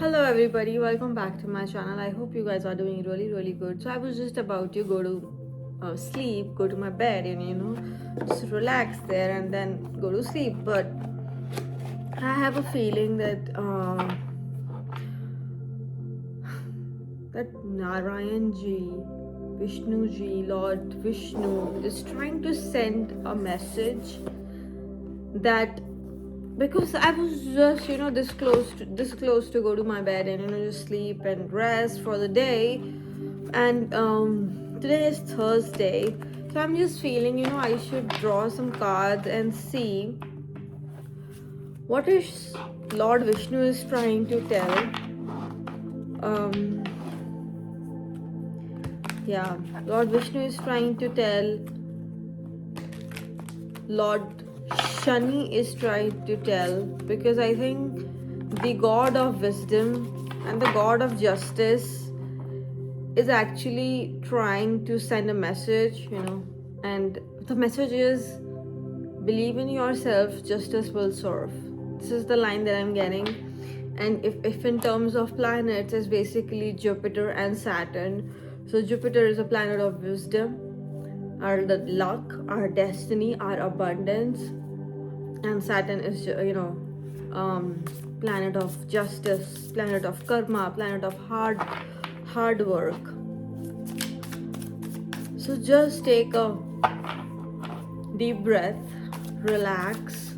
Hello everybody, welcome back to my channel. I hope you guys are doing really good. So I was just about to go to sleep, go to my bed and just relax there and then go to sleep. But I have a feeling that that Narayan Ji, Vishnu Ji, Lord Vishnu is trying to send a message that because I was just this close to go to my bed and just sleep and rest for the day, and today is Thursday, so I'm just feeling I should draw some cards and see what is Lord Vishnu is trying to tell. Um, yeah, Lord Vishnu is trying to tell. Lord Shani is trying to tell, because I think the God of wisdom and the God of justice is actually trying to send a message, and the message is believe in yourself, justice will serve. This is the line that I'm getting. And if in terms of planets, is basically Jupiter and Saturn. So Jupiter is a planet of wisdom, our luck, our destiny, our abundance, and Saturn is planet of justice, planet of karma, planet of hard work. So just take a deep breath, relax,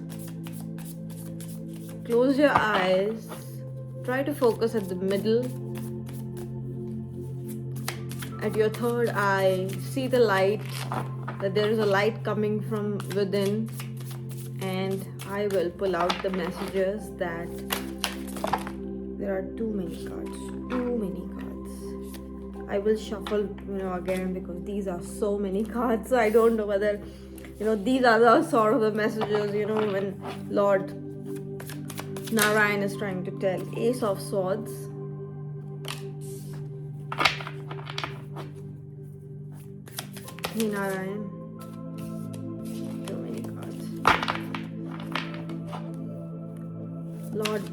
close your eyes, try to focus at the middle, at your third eye, see the light, that there is a light coming from within, and I will pull out the messages that there are too many cards. I will shuffle again, because these are so many cards, so I don't know whether these are the sort of the messages when Lord Narayan is trying to tell. Ace of Swords, Hey Narayan, too many cards. Lord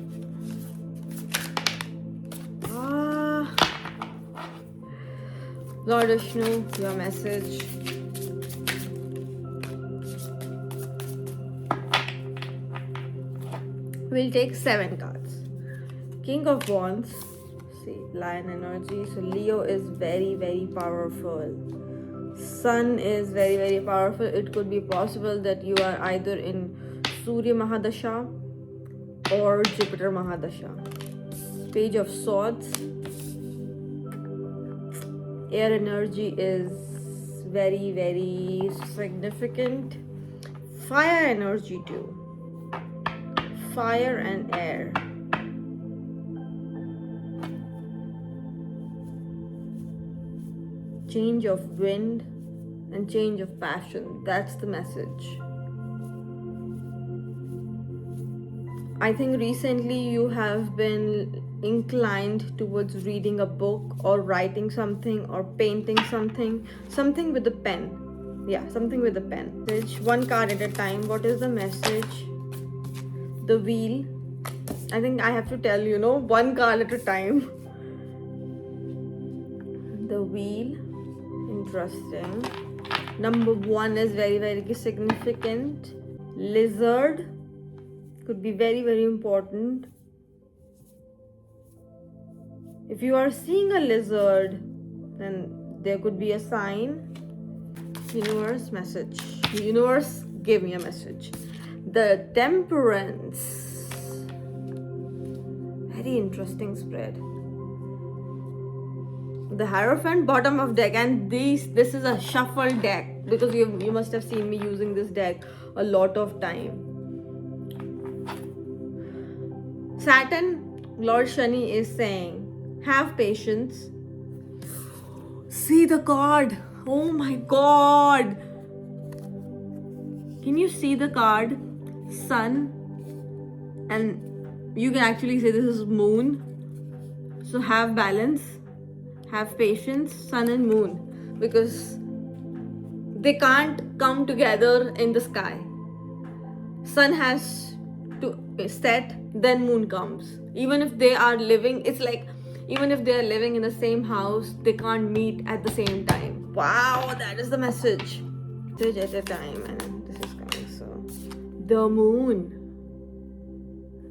Lord Vishnu, your message. We'll take 7 cards. King of Wands, see, Lion energy. So Leo is very powerful. Sun is very powerful. It could be possible that you are either in Surya Mahadasha or Jupiter Mahadasha. Page of Swords. Air energy is very significant. Fire energy too. Fire and air. Change of wind and change of passion. That's the message. I think recently you have been inclined towards reading a book or writing something or painting something with a pen. Yeah, something with a pen. One card at a time. What is the message? The Wheel. I think I have to tell one card at a time. The Wheel. Interesting. Number 1 is very significant. Lizard could be very important. If you are seeing a lizard, then there could be a sign. Universe, message. Universe, give me a message. The Temperance. Very interesting spread. The Hierophant, bottom of deck, and this is a shuffle deck, because you must have seen me using this deck a lot of time. Saturn, Lord Shani is saying, have patience. See the card. Oh my god. Can you see the card? Sun, and you can actually say this is moon. So have balance, have patience, sun and moon, because they can't come together in the sky. Sun has to set, then moon comes. Even if they are living, it's like, even if they are living in the same house, they can't meet at the same time. Wow, that is the message. At a time, and this is coming. So, the moon.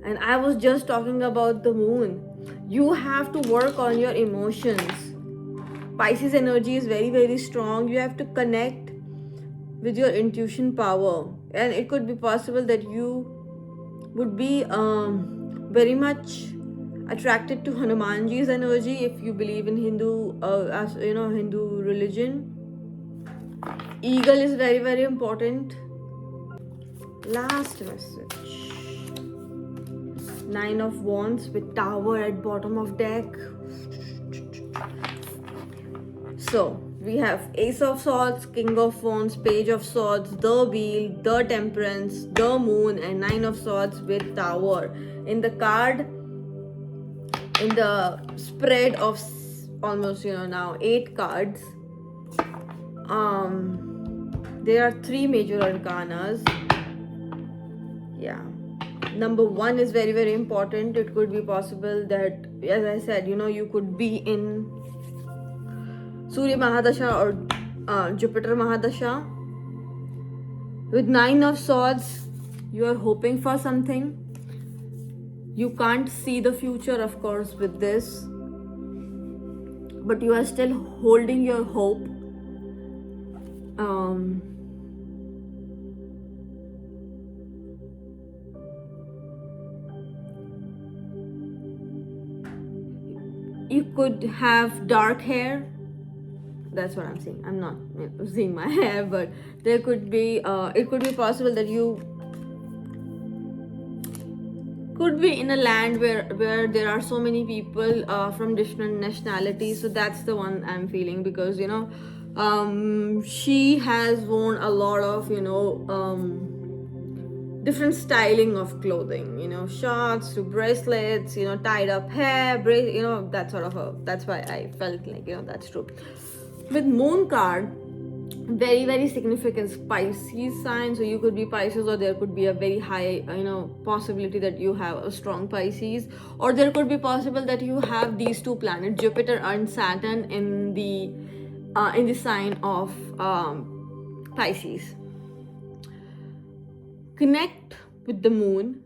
And I was just talking about the moon. You have to work on your emotions. Pisces energy is very, very strong. You have to connect with your intuition power. And it could be possible that you would be very much attracted to Hanumanji's energy if you believe in Hindu, Hindu religion. Eagle is very, very important. Last message. Nine of Wands with Tower at bottom of deck. So we have Ace of Swords, King of Wands, Page of Swords, the Wheel, the Temperance, the Moon, and Nine of Swords with Tower. In the card, in the spread of almost now 8 cards, there are 3 major arcanas. Yeah. Number 1 is very, very important. It could be possible that, as I said, you could be in Surya Mahadasha or Jupiter Mahadasha. With 9 of Swords, you are hoping for something. You can't see the future, of course, with this, but you are still holding your hope. You could have dark hair. That's what I'm seeing. I'm not seeing my hair, but there could be it could be possible that you could be in a land where there are so many people from different nationalities. So that's the one I'm feeling, because she has worn a lot of different styling of clothing, shorts to bracelets, tied up hair, that sort of that's why I felt like that's true. With Moon card, very, very significant Pisces sign. So you could be Pisces, or there could be a very high possibility that you have a strong Pisces, or there could be possible that you have these 2 planets, Jupiter and Saturn, in the sign of Pisces. Connect with the moon.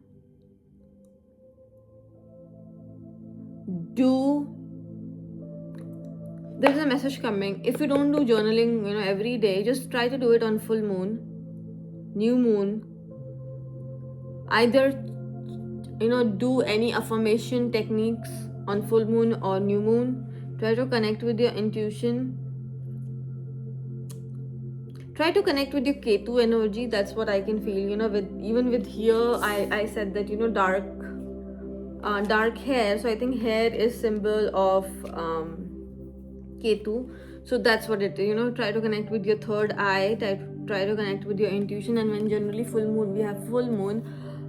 There's a message coming. If you don't do journaling every day, just try to do it on full moon, new moon. Either do any affirmation techniques on full moon or new moon. Try to connect with your intuition. Try to connect with your Ketu energy. That's what I can feel. With here, I said that dark hair. So I think hair is symbol of Ketu. So that's what it is. Try to connect with your third eye. Try to connect with your intuition. And when generally full moon, we have full moon,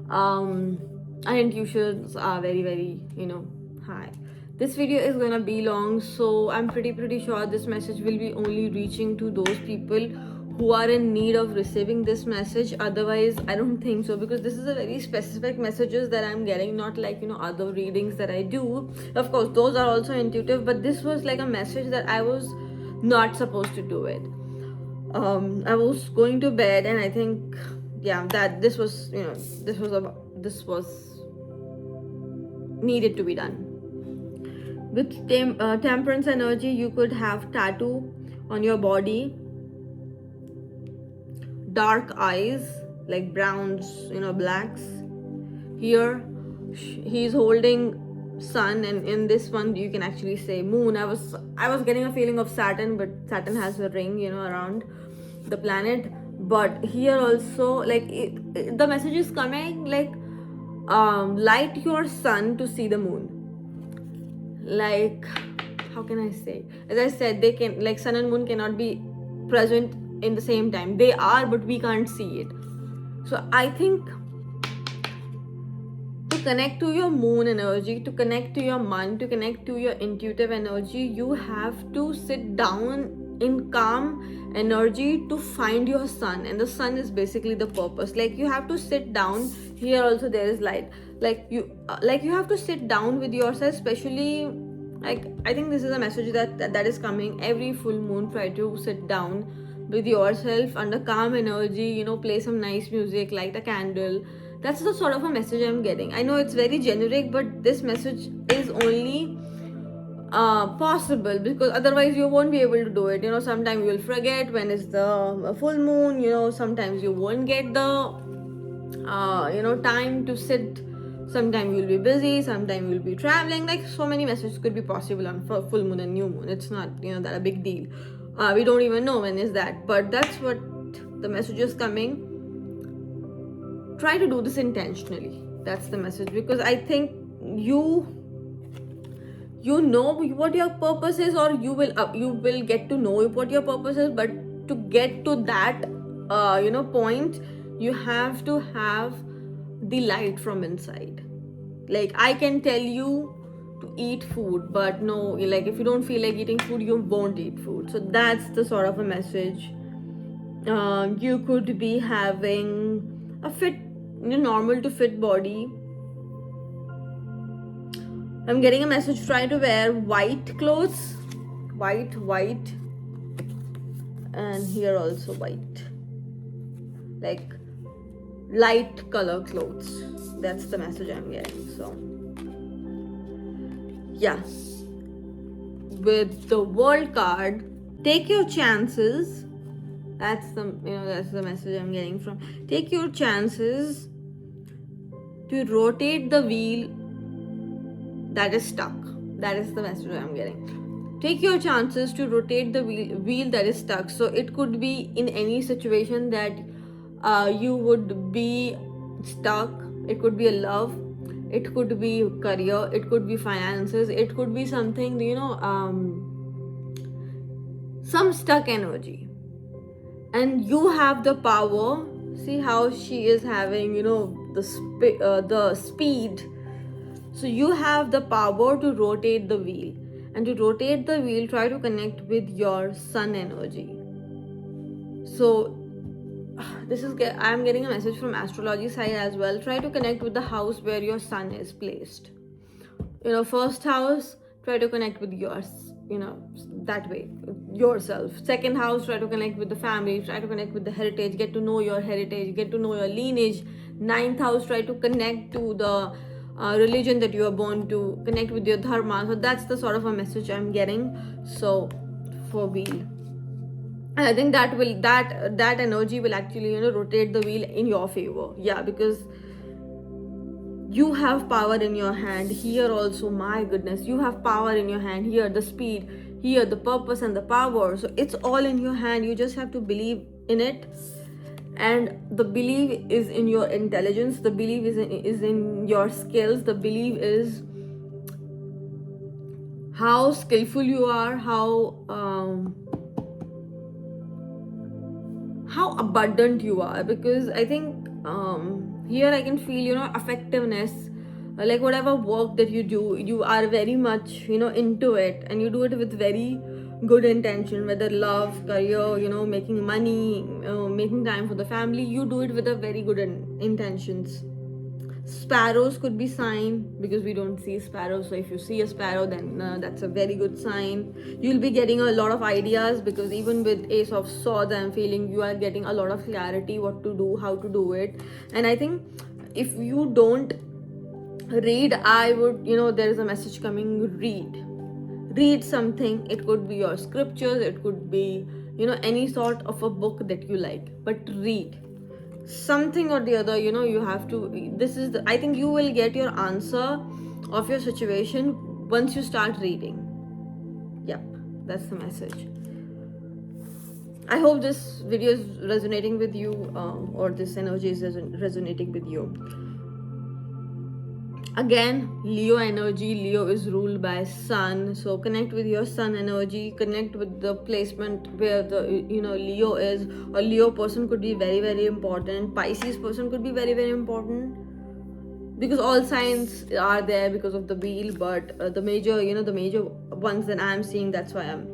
our intuitions are very, very high. This video is gonna be long, so I'm pretty sure this message will be only reaching to those people who are in need of receiving this message. Otherwise, I don't think so, because this is a very specific messages that I'm getting, not like other readings that I do. Of course, those are also intuitive, but this was like a message that I was not supposed to do it. I was going to bed, and I think that this was needed to be done. With temperance energy, you could have tattoo on your body, dark eyes like browns, blacks. Here he's holding sun, and in this one you can actually say moon. I was getting a feeling of Saturn, but Saturn has a ring around the planet. But here also, like the message is coming like light your sun to see the moon. Like, how can I say? As I said, they can, like, sun and moon cannot be present in the same time. They are, but we can't see it. So I think to connect to your moon energy, to connect to your mind, to connect to your intuitive energy, you have to sit down in calm energy to find your sun. And the sun is basically the purpose. Like, you have to sit down. Here also there is light. like you have to sit down with yourself, especially like I think this is a message that is coming every full moon. Try to sit down with yourself under calm energy, play some nice music, light a candle. That's the sort of a message I'm getting. I know it's very generic, but this message is only possible because otherwise you won't be able to do it. Sometimes you'll forget when is the full moon. Sometimes you won't get the time to sit. Sometimes you'll be busy, sometimes you'll be traveling. Like, so many messages could be possible on full moon and new moon. It's not that a big deal. We don't even know when is that, but that's what the message is coming. Try to do this intentionally. That's the message, because I think you know what your purpose is, or you will get to know what your purpose is. But to get to that point, you have to have the light from inside. Like, I can tell you to eat food, but no, like, if you don't feel like eating food, you won't eat food. So that's the sort of a message. You could be having a fit, normal to fit body. I'm getting a message. Try to wear white clothes, white, and here also white, like light color clothes. That's the message I'm getting. So yeah, with the World card, take your chances. That's the message I'm getting from. Take your chances to rotate the wheel that is stuck. That is the message I'm getting. Take your chances to rotate the wheel that is stuck. So it could be in any situation that you would be stuck. It could be a love, it could be career, it could be finances, it could be something, some stuck energy, and you have the power. See how she is having the speed. So you have the power to rotate the wheel, and to rotate the wheel, try to connect with your sun energy. So I'm getting a message from astrology side as well. Try to connect with the house where your sun is placed. First house, try to connect with yours, that way, yourself. Second house, try to connect with the family, try to connect with the heritage, get to know your heritage, get to know your lineage. Ninth house, try to connect to the religion that you are born to, connect with your dharma. So that's the sort of a message I'm getting. So for wheel, and I think that energy will actually rotate the wheel in your favor. Yeah, because you have power in your hand here also. My goodness, you have power in your hand here, the speed here, the purpose and the power. So it's all in your hand. You just have to believe in it, and the belief is in your intelligence, the belief is in your skills, the belief is how skillful you are, how abundant you are. Because I think here I can feel effectiveness. Like, whatever work that you do, you are very much into it, and you do it with very good intention, whether love, career, making money, making time for the family. You do it with a very good intentions. Sparrows could be sign, because we don't see sparrows. So if you see a sparrow, then that's a very good sign. You'll be getting a lot of ideas, because even with Ace of Swords, I'm feeling you are getting a lot of clarity what to do, how to do it. And I think if you don't read, I would, there is a message coming. Read something. It could be your scriptures, it could be any sort of a book that you like, but read something or the other. You have to. I think you will get your answer of your situation once you start reading. Yep, that's the message. I hope this video is resonating with you, or this energy is resonating with you. Again, Leo energy. Leo is ruled by sun, so connect with your sun energy, connect with the placement where the Leo is. A Leo person could be very, very important. Pisces person could be very, very important, because all signs are there because of the wheel. But the major ones that I'm seeing, that's why I'm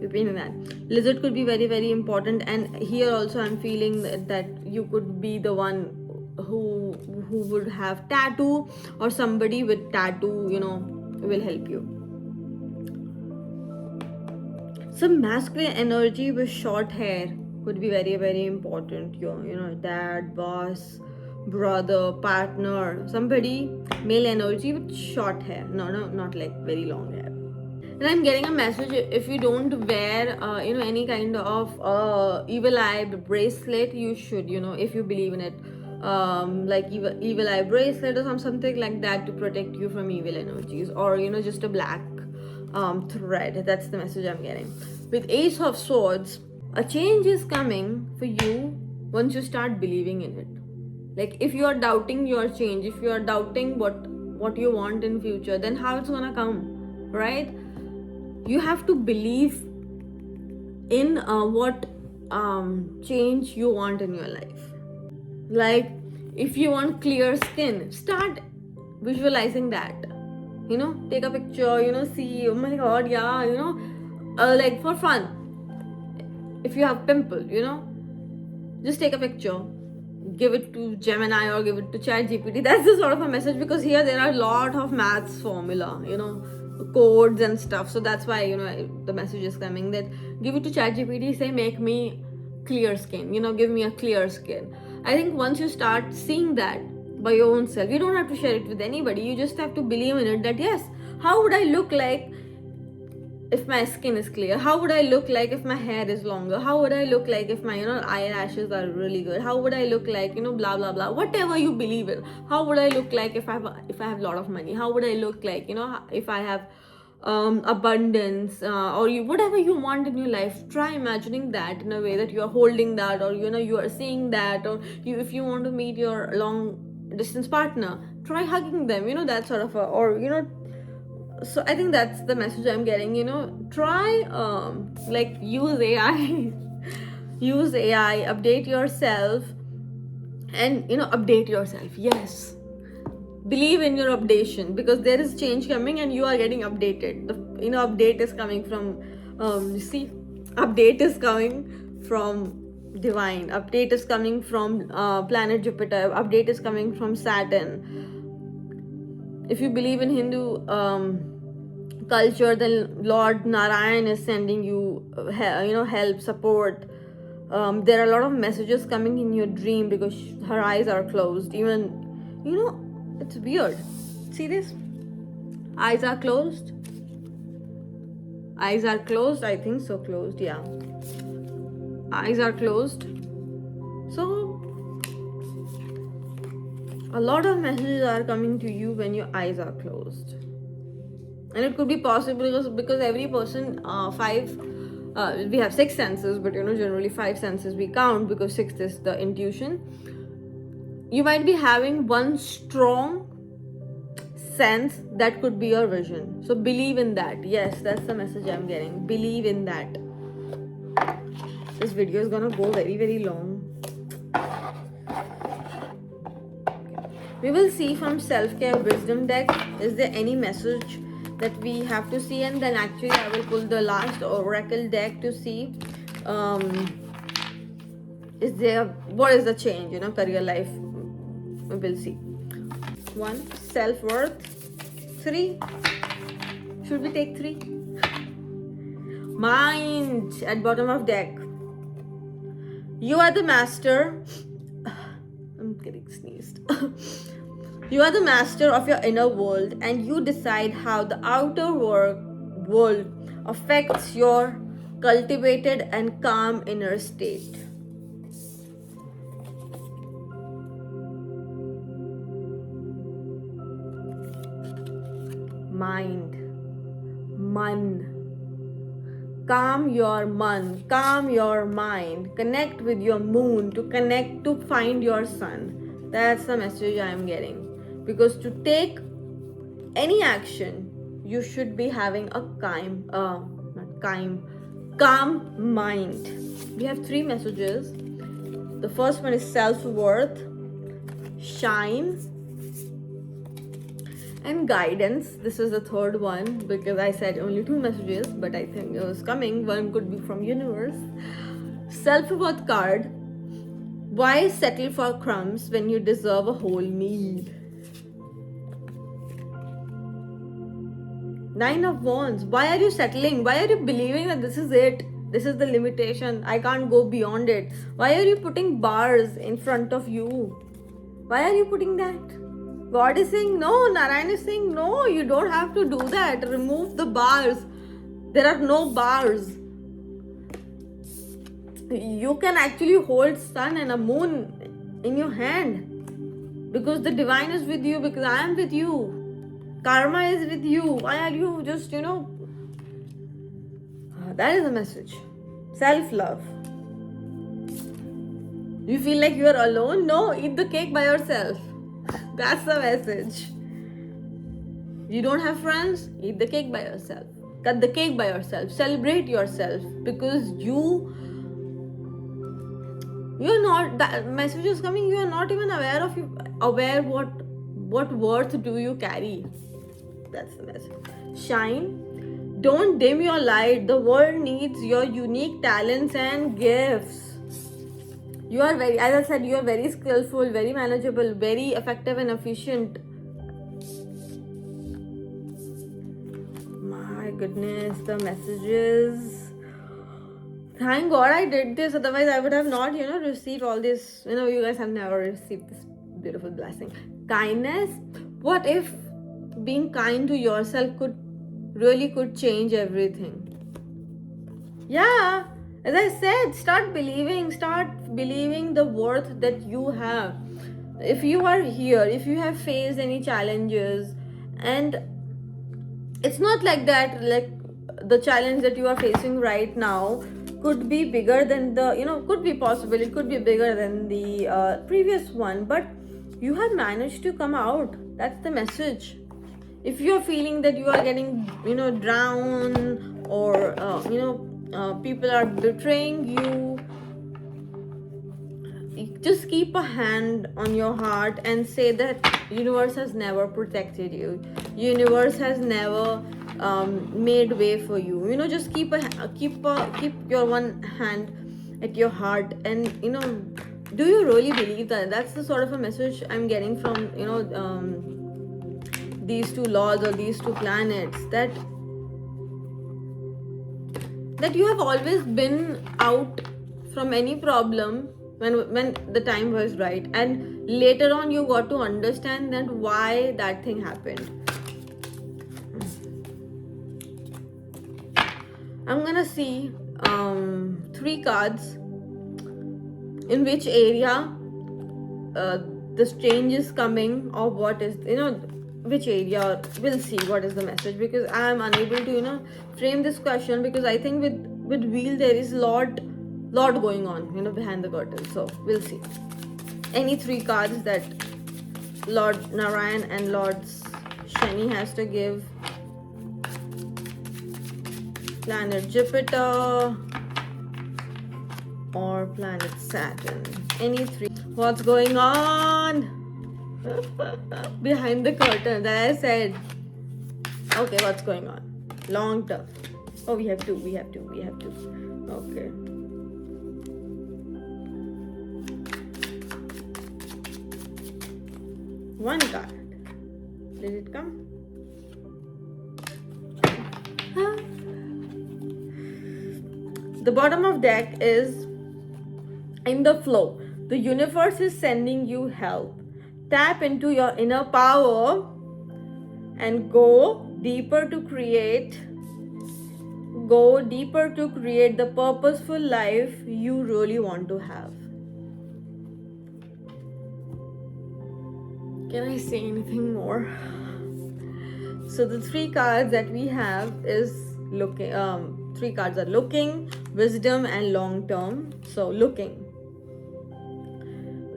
repeating that. Lizard could be very, very important. And here also I'm feeling that you could be the one who who would have tattoo, or somebody with tattoo, will help you. Some masculine energy with short hair could be very, very important. Your, dad, boss, brother, partner, somebody, male energy with short hair. No, not like very long hair. And I'm getting a message, if you don't wear any kind of evil eye bracelet, you should, if you believe in it, like evil eye bracelet or something like that, to protect you from evil energies, or just a black thread. That's the message I'm getting. With Ace of Swords, a change is coming for you once you start believing in it. Like, if you are doubting your change, if you are doubting what you want in future, then how it's gonna come, right? You have to believe in what change you want in your life. Like, if you want clear skin, start visualizing that. Take a picture, see, oh my god, yeah, like for fun. If you have pimple, just take a picture, give it to Gemini or give it to ChatGPT. That's the sort of a message, because here there are a lot of maths formula, codes and stuff. So that's why the message is coming, that give it to ChatGPT, say make me clear skin, give me a clear skin. I think once you start seeing that by your own self, you don't have to share it with anybody, you just have to believe in it, that yes, how would I look like if my skin is clear? How would I look like if my hair is longer? How would I look like if my eyelashes are really good? How would I look like blah blah blah, whatever you believe in? How would I look like if I have a lot of money? How would I look like if I have abundance, or whatever you want in your life? Try imagining that in a way that you are holding that, or you are seeing that, or if you want to meet your long distance partner, try hugging them, that sort of so I think that's the message I'm getting. Try like use AI use AI, update yourself, and update yourself. Yes, believe in your updation, because there is change coming and you are getting updated. The update is coming from update is coming from divine, update is coming from planet Jupiter, update is coming from Saturn. If you believe in Hindu culture, then Lord Narayan is sending you help, support. There are a lot of messages coming in your dream, because her eyes are closed. Even it's weird, see this, eyes are closed, I think so, closed, yeah, eyes are closed. So a lot of messages are coming to you when your eyes are closed. And it could be possible because every person we have 6 senses, but generally 5 senses we count, because 6th is the intuition. You might be having one strong sense that could be your vision, so believe in that. Yes, that's the message I'm getting, believe in that. This video is gonna go very, very long. We will see from self-care wisdom deck, is there any message that we have to see, and then actually I will pull the last oracle deck to see what is the change, career life. We will see. 1, self-worth. 3, should we take 3? Mind at bottom of deck. You are the master. I'm getting sneezed. You are the master of your inner world, and you decide how the outer world affects your cultivated and calm inner state. Mind, man. Calm your man, calm your mind, connect with your moon to find your sun. That's the message I am getting. Because to take any action, you should be having a calm mind. We have 3 messages. The first one is self-worth, shine, and guidance. This is the third one, because I said only 2 messages, but I think it was coming. One could be from universe. Self-worth card. Why settle for crumbs when you deserve a whole meal? Nine of Wands. Why are you settling? Why are you believing that this is it? This is the limitation. I can't go beyond it. Why are you putting bars in front of you? Why are you putting that? God is saying no. Narayan is saying no. You don't have to do that. Remove the bars. There are no bars. You can actually hold sun and a moon in your hand because the divine is with you, because I am with you. Karma is with you. Why are you just, that is the message. Self-love. You feel like you are alone? No, eat the cake by yourself. That's the message. You don't have friends? Eat the cake by yourself. Cut the cake by yourself. Celebrate yourself, because you're not, that message is coming, you are not even aware what worth do you carry. That's the message. Shine. Don't dim your light. The world needs your unique talents and gifts. You are very, as I said, you are very skillful, very manageable, very effective and efficient. My goodness, the messages. Thank God I did this. Otherwise, I would have not, received all this. You guys have never received this beautiful blessing. Kindness. What if being kind to yourself could change everything? Yeah, as I said, start believing the worth that you have. If you are here, if you have faced any challenges, and it's not like that, like the challenge that you are facing right now could be bigger than could be possible, it could be bigger than the previous one, but you have managed to come out. That's the message. If you're feeling that you are getting drowned, or people are betraying you, just keep a hand on your heart and say that universe has never protected you, universe has never made way for you. Just keep your one hand at your heart, and do you really believe that? That's the sort of a message I'm getting from these two laws or these two planets, that you have always been out from any problem when the time was right, and later on you got to understand that why that thing happened. I'm gonna see 3 cards in which area this change is coming, or what is which area. We'll see what is the message, because I am unable to frame this question, because I think with wheel there is lot going on behind the curtain. So we'll see any 3 cards that Lord Narayan and Lord Shani has to give. Planet Jupiter or planet Saturn. Any 3. What's going on behind the curtain that I said? Okay, what's going on? Long term. Oh, we have two. Okay. One card. Did it come? Huh? The bottom of deck is in the flow. The universe is sending you help. Tap into your inner power and go deeper to create the purposeful life you really want to have. Can I say anything more? So the 3 cards that we have is looking. 3 cards are looking, wisdom, and long term. So looking.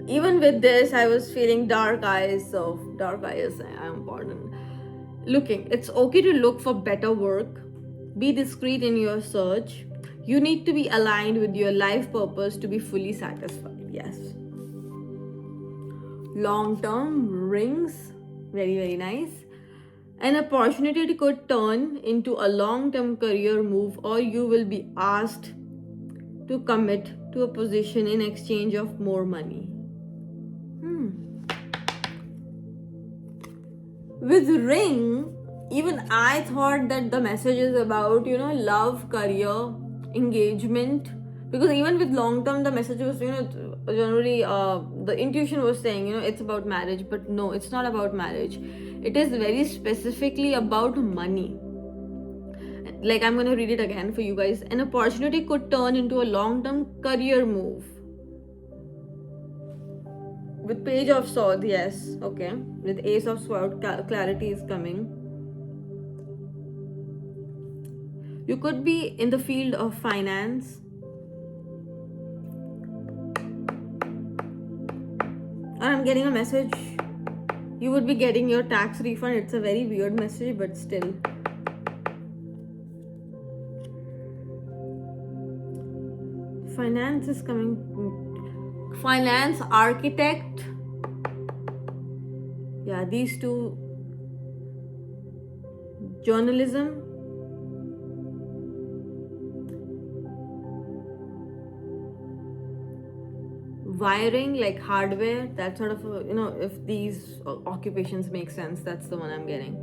Even with this, I was feeling dark eyes. So dark eyes, I am pardon. Looking. It's okay to look for better work. Be discreet in your search. You need to be aligned with your life purpose to be fully satisfied. Yes. Long term, rings. Very, very nice. An opportunity could turn into a long-term career move, or you will be asked to commit to a position in exchange of more money. With ring, even I thought that the message is about, love, career, engagement. Because even with long term, the message was, generally, the intuition was saying, it's about marriage. But no, it's not about marriage. It is very specifically about money. Like, I'm going to read it again for you guys. An opportunity could turn into a long term career move. With Page of Swords, yes, okay. With Ace of Swords, clarity is coming. You could be in the field of finance. And I'm getting a message. You would be getting your tax refund. It's a very weird message, but still. Finance is coming. Finance, architect. Yeah, these two. Journalism. Wiring, like hardware, that sort of, if these occupations make sense, that's the one I'm getting.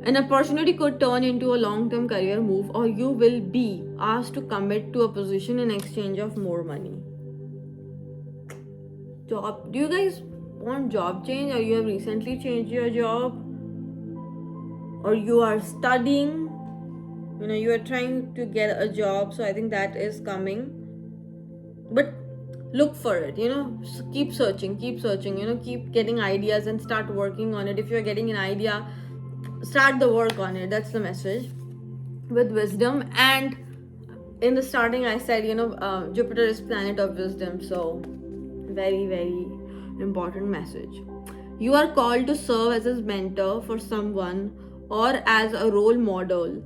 An opportunity could turn into a long-term career move, or you will be asked to commit to a position in exchange of more money. Job. Do you guys want job change, or you have recently changed your job, or you are studying? You are trying to get a job, so I think that is coming. But look for it, keep searching, keep getting ideas and start working on it. If you're getting an idea, start the work on it. That's the message. With wisdom, and in the starting I said, Jupiter is planet of wisdom, so very, very important message. You are called to serve as a mentor for someone, or as a role model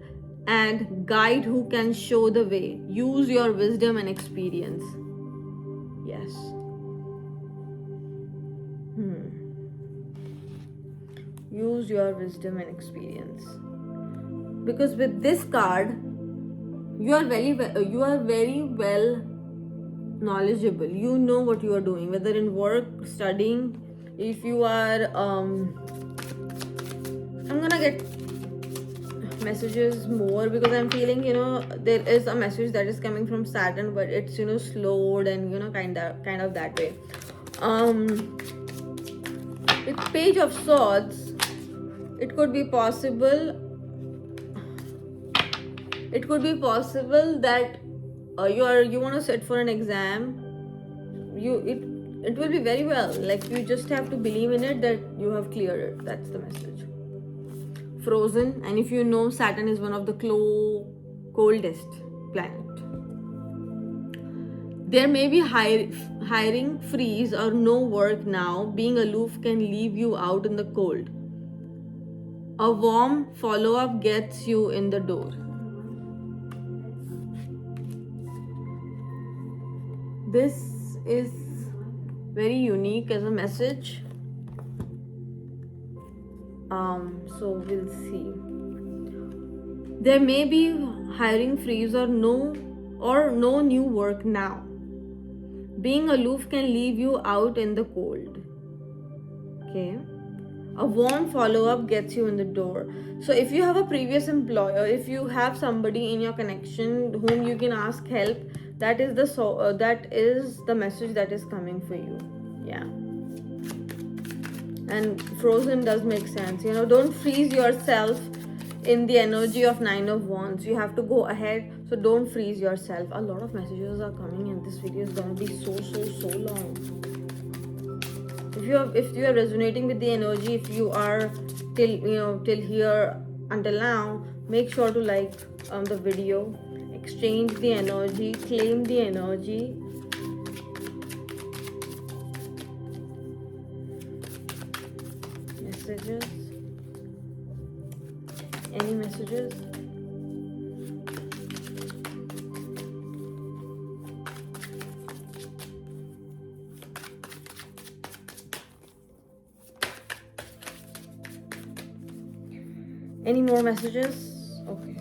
and guide who can show the way. Use your wisdom and experience. Yes. Use your wisdom and experience. Because with this card, you are very well knowledgeable. You know what you are doing, whether in work, studying. If you are, I'm gonna get messages more, because I'm feeling, there is a message that is coming from Saturn, but it's, slowed and, kind of that way. With Page of Swords, it could be possible that you want to sit for an exam. It will be very well. Like, you just have to believe in it that you have cleared it. That's the message. Frozen, and if you know, Saturn is one of the coldest planet. There may be hiring freeze or no work now. Being aloof can leave you out in the cold. A warm follow-up gets you in the door. This is very unique as a message. So we'll see. There may be hiring freeze or no new work now. Being aloof can leave you out in the cold. Okay. A warm follow-up gets you in the door. So if you have a previous employer, if you have somebody in your connection whom you can ask help, that is the message that is coming for you. Yeah. And Frozen does make sense. Don't freeze yourself in the energy of Nine of Wands. You have to go ahead, so don't freeze yourself. A lot of messages are coming, and this video is gonna be so long. If you are resonating with the energy, if you are till here until now, make sure to like the video, exchange the energy, claim the energy. Messages. Any messages? Any more messages? Okay.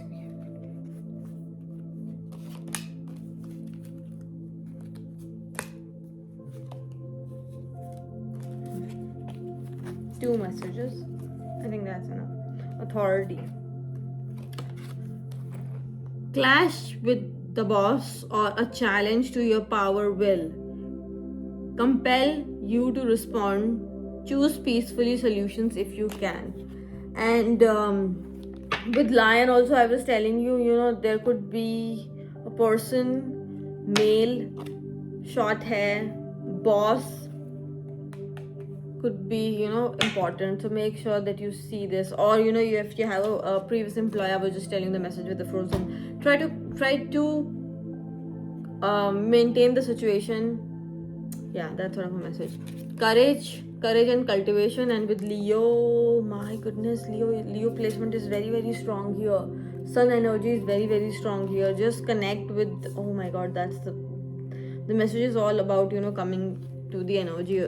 2 messages. I think that's enough. Authority. Clash with the boss or a challenge to your power will compel you to respond. Choose peacefully solutions if you can. And with lion also, I was telling you, there could be a person, male, short hair, boss, could be important, so make sure that you see this. Or if you have a previous employee, I was just telling the message with the frozen, try to maintain the situation. Yeah, that's sort of a message. Courage and cultivation. And with Leo, my goodness, Leo placement is very, very strong here. Sun energy is very, very strong here. Just connect with, oh my god, that's the message is all about coming to the energy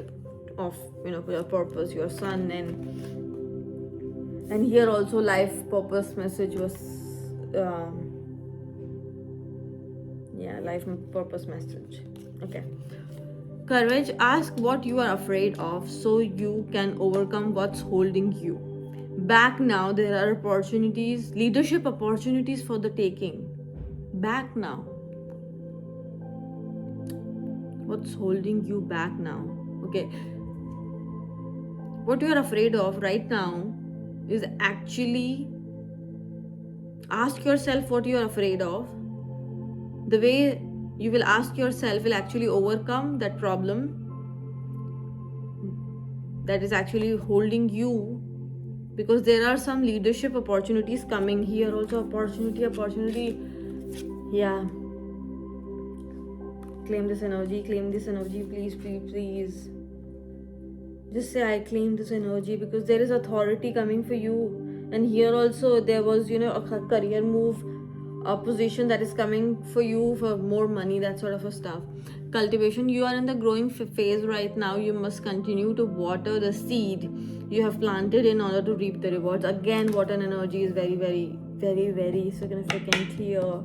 of your purpose, your sun. And here also life purpose message was life purpose message. Okay. Courage. Ask what you are afraid of so you can overcome what's holding you back. Now there are opportunities, leadership opportunities for the taking. Back now. What's holding you back now? Okay. What you are afraid of right now is actually, ask yourself what you are afraid of. The way you will ask yourself will actually overcome that problem that is actually holding you, because there are some leadership opportunities coming here also. Opportunity. Yeah, claim this energy, please. Just say, I claim this energy, because there is authority coming for you. And here also there was a career move, a position that is coming for you, for more money, that sort of a stuff. Cultivation. You are in the growing phase right now. You must continue to water the seed you have planted in order to reap the rewards. Again, water energy is very, very, very, very significant here.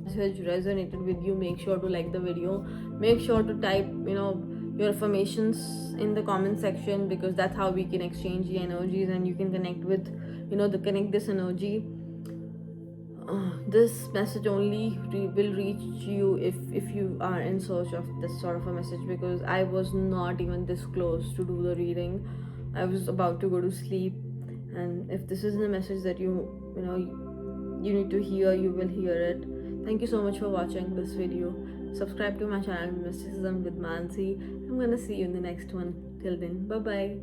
Message resonated with you, make sure to like the video, make sure to type your affirmations in the comment section, because that's how we can exchange the energies and you can connect with connect this energy. This message only will reach you if you are in search of this sort of a message, because I was not even this close to do the reading. I was about to go to sleep, and if this is the message that you need to hear, you will hear it. Thank you so much for watching this video. Subscribe to my channel, Mysticism with Mansi. I'm gonna see you in the next one. Till then, bye bye.